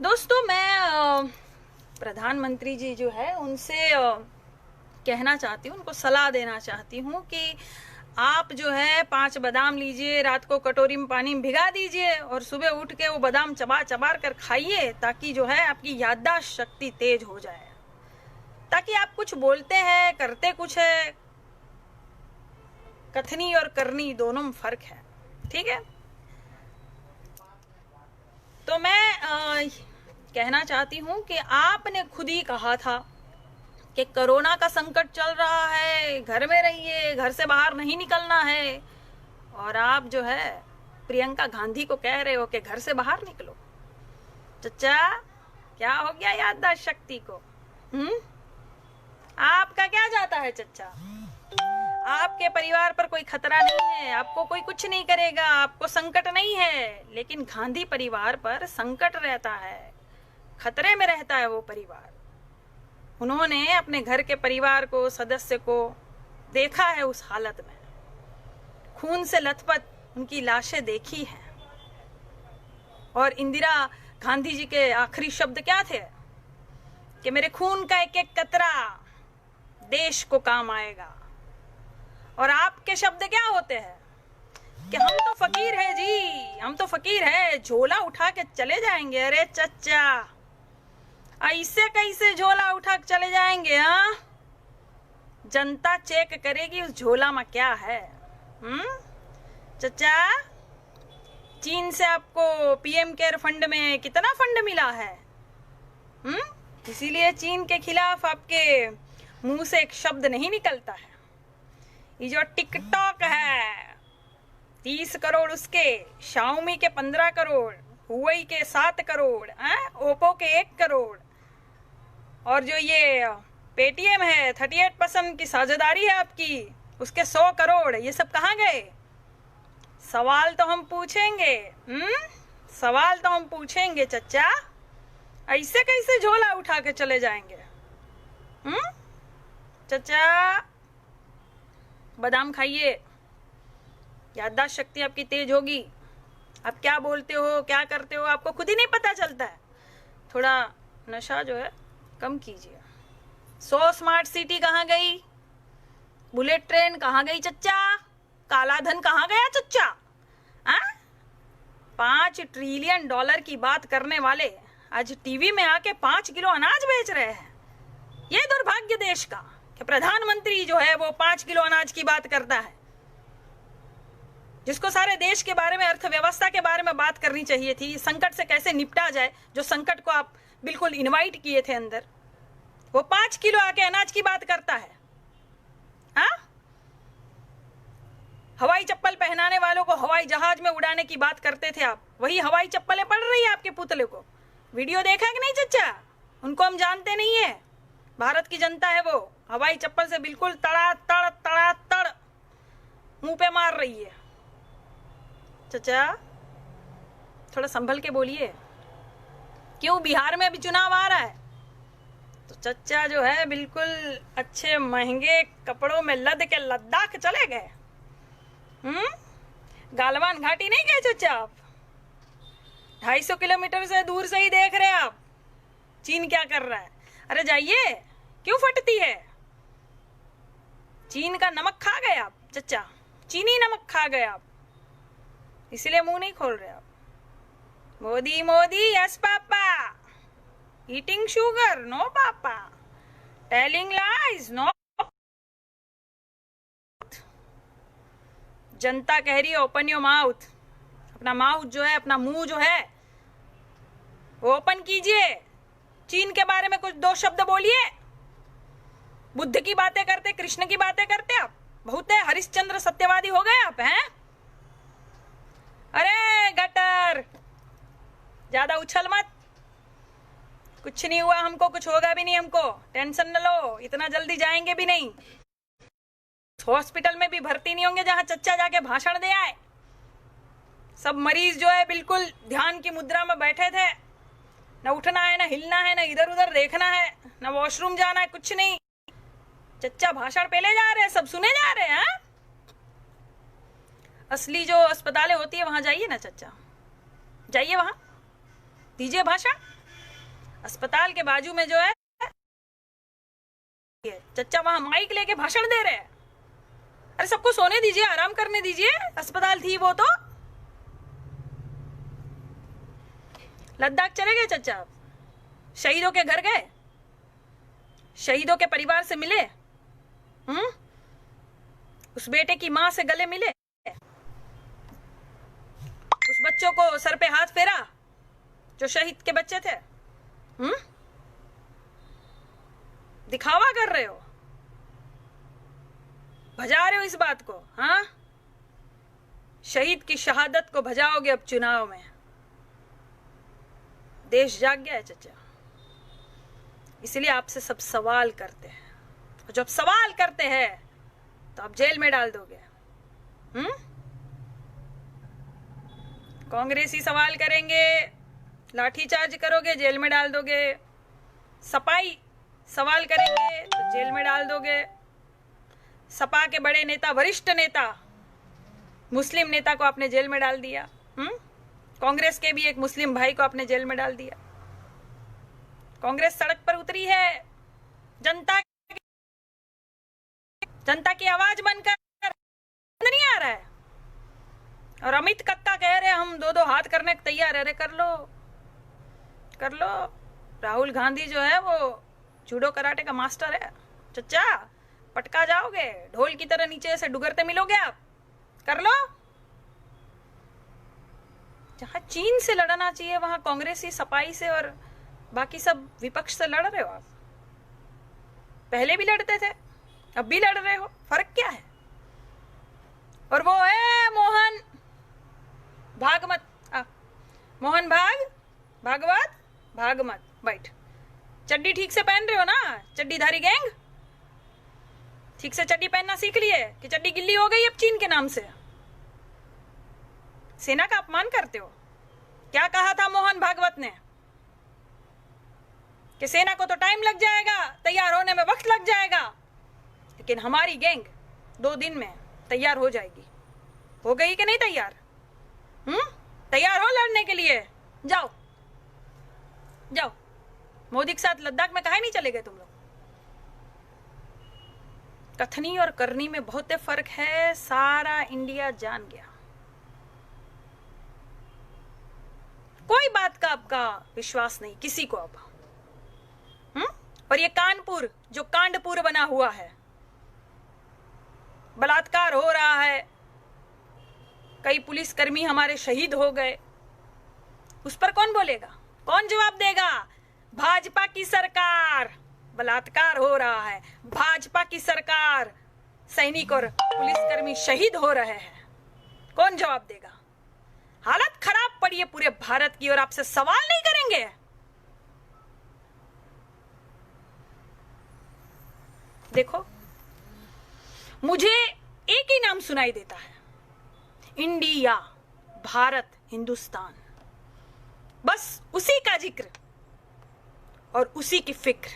दोस्तों मैं प्रधानमंत्री जी जो है उनसे कहना चाहती हूँ, उनको सलाह देना चाहती हूँ कि आप जो है 5 बादाम लीजिए, रात को कटोरी में पानी में भिगा दीजिए और सुबह उठ के वो बादाम चबा चबा कर खाइए, ताकि जो है आपकी याददाश्त शक्ति तेज हो जाए, ताकि आप कुछ बोलते हैं करते कुछ है। कथनी और करनी दोनों में फर्क है, ठीक है। तो मैं कहना चाहती हूँ कि आपने खुद ही कहा था कि कोरोना का संकट चल रहा है, घर में रहिए, घर से बाहर नहीं निकलना है, और आप जो है प्रियंका गांधी को कह रहे हो कि घर से बाहर निकलो। चचा, क्या हो गया याददाश्त शक्ति को? आपका क्या जाता है चचा? आपके परिवार पर कोई खतरा नहीं है, आपको कोई कुछ नहीं करेगा, आपको संकट नहीं है, लेकिन गांधी परिवार पर संकट रहता है, खतरे में रहता है वो परिवार। उन्होंने अपने घर के परिवार को, सदस्य को देखा है उस हालत में, खून से लथपथ उनकी लाशें देखी हैं। और इंदिरा गांधी जी के आखिरी शब्द क्या थे कि मेरे खून का एक एक कतरा देश को काम आएगा। और आपके शब्द क्या होते हैं कि हम तो फकीर है जी, हम तो फकीर है, झोला उठा के चले जाएंगे। अरे चचा, ऐसे कैसे झोला उठा के चले जाएंगे? हाँ, जनता चेक करेगी उस झोला में क्या है। चचा, चीन से आपको पीएम केयर फंड में कितना फंड मिला है? इसीलिए चीन के खिलाफ आपके मुंह से एक शब्द नहीं निकलता है। ये जो टिकटॉक है 30 करोड़ उसके, शाओमी के 15 करोड़, हुआई के 7 करोड़, ओप्पो के 1 करोड़, और जो ये पेटीएम है 38% की साझेदारी है आपकी, उसके 100 करोड़, ये सब कहाँ गए? सवाल तो हम पूछेंगे, सवाल तो हम पूछेंगे चचा। ऐसे कैसे झोला उठा के चले जाएंगे? चचा, बादाम खाइए, याददाश्त शक्ति आपकी तेज होगी। आप क्या बोलते हो, क्या करते हो, आपको खुद ही नहीं पता चलता है। थोड़ा नशा जो है कम कीजिए। 100 स्मार्ट सिटी कहाँ गई? बुलेट ट्रेन कहाँ गई चच्चा? काला धन कहाँ गया चच्चा? 5 ट्रिलियन डॉलर की बात करने वाले आज टीवी में आके 5 किलो अनाज बेच रहे हैं। ये दुर्भाग्य देश का कि प्रधानमंत्री जो है वो 5 किलो अनाज की बात करता है, जिसको सारे देश के बारे में, अर्थव्यवस्था के बारे में बात करनी चाहिए थी, संकट से कैसे निपटा जाए, जो संकट को आप बिल्कुल इनवाइट किए थे अंदर। वो 5 किलो आके अनाज की बात करता है। हवाई चप्पल पहनाने वालों को हवाई जहाज में उड़ाने की बात करते थे आप, वही हवाई चप्पलें पड़ रही है आपके पुतले को। वीडियो देखा कि नहीं चच्चा? उनको हम जानते नहीं है, भारत की जनता है वो, हवाई चप्पल से बिल्कुल तड़ा तड़ मुंह पे मार रही है। चचा, थोड़ा संभल के बोलिए। क्यों, बिहार में अभी चुनाव आ रहा है, तो चचा जो है बिल्कुल अच्छे महंगे कपड़ों में लद के लद्दाख चले गए। गालवान घाटी नहीं गए चचा आप? 250 किलोमीटर से दूर से ही देख रहे आप चीन क्या कर रहा है। अरे जाइए, क्यों फटती है? चीन का नमक खा गए आप चचा, चीनी नमक खा गए आप, इसलिए मुंह नहीं खोल रहे आप। Modi Modi yes papa, eating sugar no papa, telling lies no. जनता कह रही है ओपन योर माउथ। अपना माउथ जो है, अपना मुंह जो है वो ओपन कीजिए। चीन के बारे में कुछ 2 शब्द बोलिए। बुद्ध की बातें करते, कृष्ण की बातें करते आप, बहुत है हरिश्चंद्र सत्यवादी हो गए आप हैं। अरे गटर, ज्यादा उछल मत, कुछ नहीं हुआ हमको, कुछ होगा भी नहीं हमको, टेंशन न लो, इतना जल्दी जाएंगे भी नहीं। हॉस्पिटल में भी भर्ती नहीं होंगे जहां चच्चा जाके भाषण दे आए। सब मरीज जो है बिल्कुल ध्यान की मुद्रा में बैठे थे, न उठना है, न हिलना है, न इधर उधर देखना है, न वॉशरूम जाना है, कुछ नहीं। चच्चा भाषण पहले जा रहे हैं, सब सुने जा रहे हैं। असली जो अस्पतालें होती है वहां जाइए ना चच्चा, जाइए वहां दीजिए भाषण। अस्पताल के बाजू में जो है चचा वहां माइक लेके भाषण दे रहे हैं। अरे सबको सोने दीजिए, आराम करने दीजिए, अस्पताल थी वो तो। लद्दाख चले गए चचा, शहीदों के घर गए, शहीदों के परिवार से मिले, उस बेटे की मां से गले मिले, उस बच्चों को सर पे हाथ फेरा जो शहीद के बच्चे थे। दिखावा कर रहे हो, भजा रहे हो इस बात को। हाँ, शहीद की शहादत को भजाओगे अब चुनाव में। देश जाग गया है चचा, इसलिए आपसे सब सवाल करते हैं, और जब सवाल करते हैं तो आप जेल में डाल दोगे। कांग्रेसी सवाल करेंगे, लाठीचार्ज करोगे, जेल में डाल दोगे। सपाई सवाल करेंगे तो जेल में डाल दोगे। सपा के बड़े नेता, वरिष्ठ नेता, मुस्लिम नेता को आपने जेल में डाल दिया। कांग्रेस के भी एक मुस्लिम भाई को आपने जेल में डाल दिया। कांग्रेस सड़क पर उतरी है, जनता की आवाज बनकर नहीं आ रहा है। और अमित कक्का कह रहे हम दो हाथ करने को तैयार है। कर लो कर लो। राहुल गांधी जो है वो जूडो कराटे का मास्टर है चचा, पटका जाओगे, ढोल की तरह नीचे से डुगरते मिलोगे आप। कर लो। जहां चीन से लड़ना चाहिए वहां कांग्रेसी सपाई से और बाकी सब विपक्ष से लड़ रहे हो आप। पहले भी लड़ते थे, अब भी लड़ रहे हो, फर्क क्या है? और वो है मोहन भागवत, मोहन भागवत बैठ। चड्डी ठीक से पहन रहे हो ना, चड्डीधारी गैंग? ठीक से चड्डी पहनना सीख लिए कि चड्डी गिल्ली हो गई अब चीन के नाम से? सेना का अपमान करते हो। क्या कहा था मोहन भागवत ने कि सेना को तो टाइम लग जाएगा, तैयार होने में वक्त लग जाएगा, लेकिन हमारी गैंग 2 दिन में तैयार हो जाएगी। हो गई कि नहीं तैयार? तैयार हो लड़ने के लिए? जाओ जाओ। मोदी के साथ लद्दाख में काहे नहीं चले गए तुम लोग? कथनी और करनी में बहुत फर्क है, सारा इंडिया जान गया। कोई बात का आपका विश्वास नहीं किसी को अब। और ये कानपुर जो कांडपुर बना हुआ है, बलात्कार हो रहा है, कई पुलिसकर्मी हमारे शहीद हो गए, उस पर कौन बोलेगा? कौन जवाब देगा? भाजपा की सरकार, बलात्कार हो रहा है, भाजपा की सरकार, सैनिक और पुलिसकर्मी शहीद हो रहे हैं, कौन जवाब देगा? हालत खराब पड़ी है पूरे भारत की और आपसे सवाल नहीं करेंगे? देखो, मुझे एक ही नाम सुनाई देता है, इंडिया, भारत, हिंदुस्तान। बस उसी का जिक्र और उसी की फिक्र।